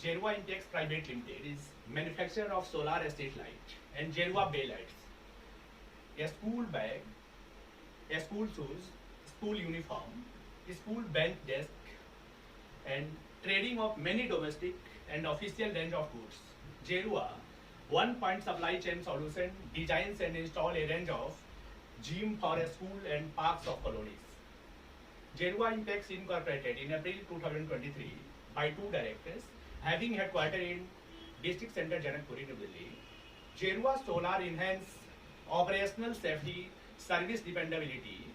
Jerua Intex Private Limited is manufacturer of solar estate light and Jerua Bay lights, a school bag, a school shoes, school uniform, a school bench desk, and trading of many domestic and official range of goods. Jerua, one-point supply chain solution, designs and install a range of gym for a school and parks of colonies. Jerua Intex incorporated in April 2023 by two directors, having headquarters in District Center Janakpuri, New Delhi. Jerua Solar enhance operational safety, service dependability,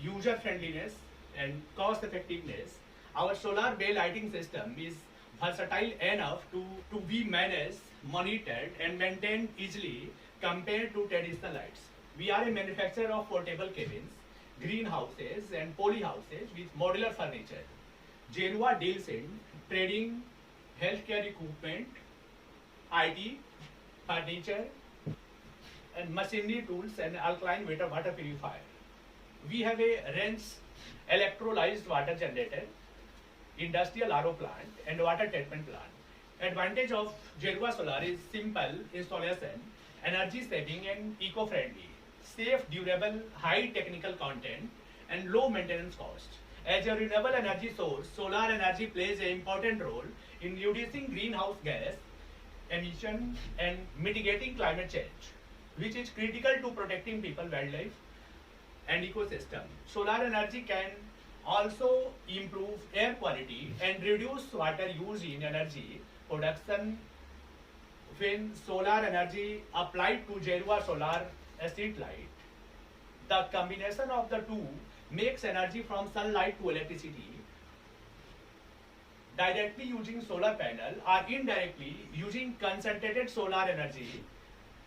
user friendliness, and cost effectiveness. Our solar bay lighting system is versatile enough to be managed, monitored, and maintained easily compared to traditional lights. We are a manufacturer of portable cabins, greenhouses, and polyhouses with modular furniture. Jerua deals in trading, healthcare equipment, IT, furniture, and machinery tools and alkaline water purifier. We have a range electrolyzed water generator, industrial RO plant, and water treatment plant. Advantage of Jerua Solar is simple installation, energy saving and eco-friendly, safe, durable, high technical content, and low maintenance cost. As a renewable energy source, solar energy plays an important role in reducing greenhouse gas emission and mitigating climate change, which is critical to protecting people, wildlife, and ecosystem. Solar energy can also improve air quality and reduce water use in energy production. When solar energy applied to Jerua solar street light, the combination of the two makes energy from sunlight to electricity directly using solar panel or indirectly using concentrated solar energy.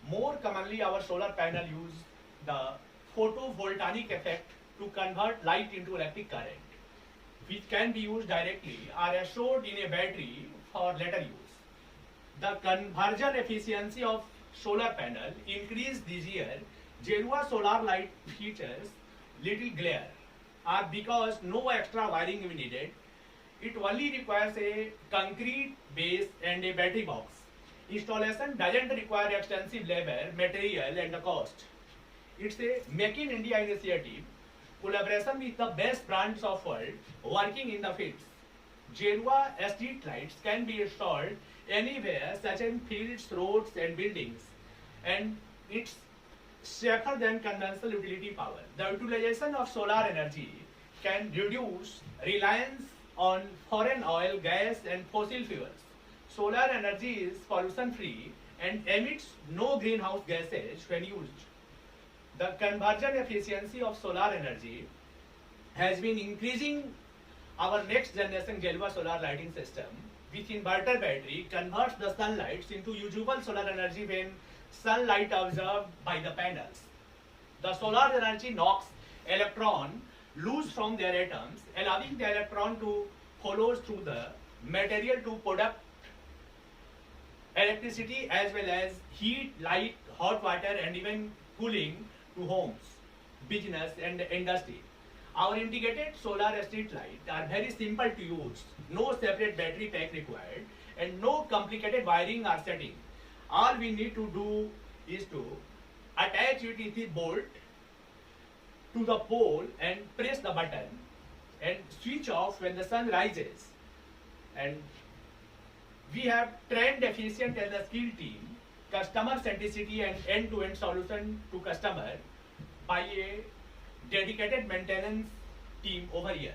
More commonly, our solar panel use the photovoltaic effect to convert light into electric current, which can be used directly or stored in a battery for later use. The conversion efficiency of solar panel increased this year. Jerua solar light features little glare or because no extra wiring is needed. It only requires a concrete base and a battery box. Installation doesn't require extensive labor, material, and the cost. It's a Make in India initiative, collaboration with the best brands of world working in the fields. Jerua street lights can be installed anywhere, such as fields, roads, and buildings, and it's safer than conventional utility power. The utilization of solar energy can reduce reliance on foreign oil, gas, and fossil fuels. Solar energy is pollution-free and emits no greenhouse gases when used. The conversion efficiency of solar energy has been increasing. Our next generation Jerua solar lighting system with inverter battery converts the sunlight into usable solar energy when sunlight absorbed by the panels. The solar energy knocks electron loose from their atoms, allowing the electron to follow through the material to product electricity as well as heat, light, hot water, and even cooling to homes, business, and industry. Our integrated solar street lights are very simple to use, no separate battery pack required, and no complicated wiring or setting. All we need to do is to attach it with the bolt to the pole and press the button and switch off when the sun rises. And we have trained, efficient, and a skilled team, customer centricity, and end-to-end solution to customer by a dedicated maintenance team over here.